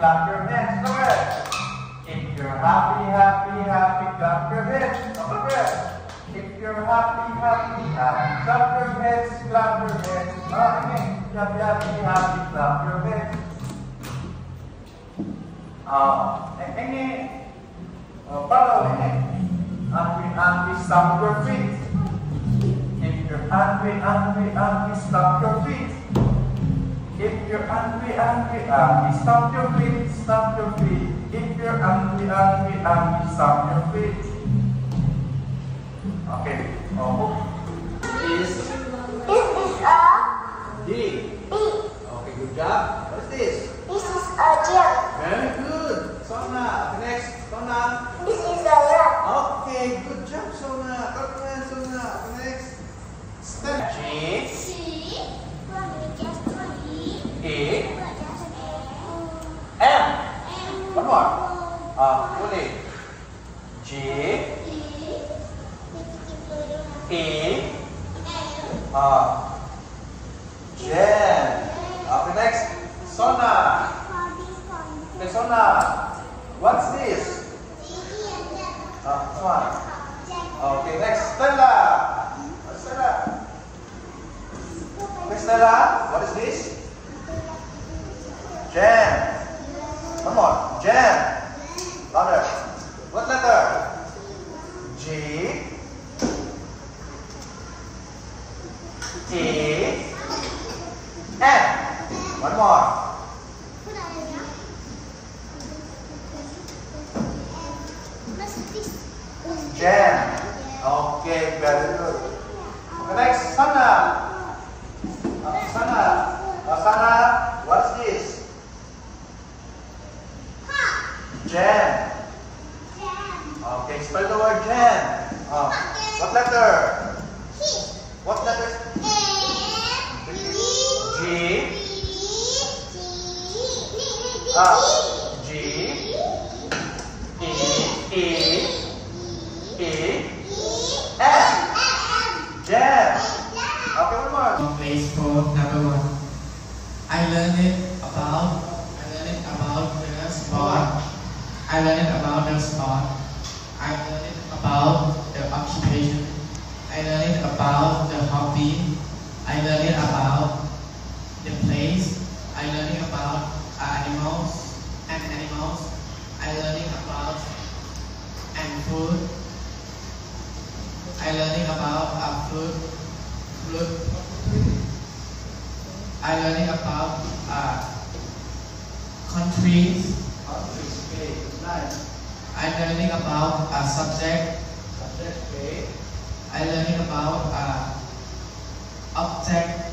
clap your hands. Go ahead. If you're happy, happy, happy, clap your hands. Go ahead. If you're happy, happy, happy, clap your hands, clap your hands. Again, happy, happy, happy, clap your hands. Ini, follow ini. Angry, angry, stomp your feet. If you're angry, angry, angry, stomp your feet. If you're angry, angry, angry, stomp your feet, stomp your feet. If you're angry, angry, angry, stomp your feet. Okay. This is a D. D. Okay, good job. What is this? This is a gem. Very good. Sona. Next, Sona. This is a rat. Okay, good job, Sona. Come Sona. Next. Step. G. E. M. One more. Fully. G. E. Jen. Okay, next. Sona. Okay, Sona. What's this? Come on. Okay, next. Stella. Stella. Okay, Stella. What is this? Jen. One more. Jen. Louder. What letter? G. E. N. One more. Jen. Okay, very good. Okay, next, Sana. Sana, what's this? Jen. Okay, spell the word Jen. What letter? What letter? G. G. E. N. Jen. Okay, one more. Place for number 1. I learned it about the sport. I learned about the sport. I learned about the occupation. I learned about the hobby. I learned about the place. I learned about animals. I learned about food. I learned about fruit. I learning about countries. Okay, nice. I learning about a subject. Okay. I learning about object.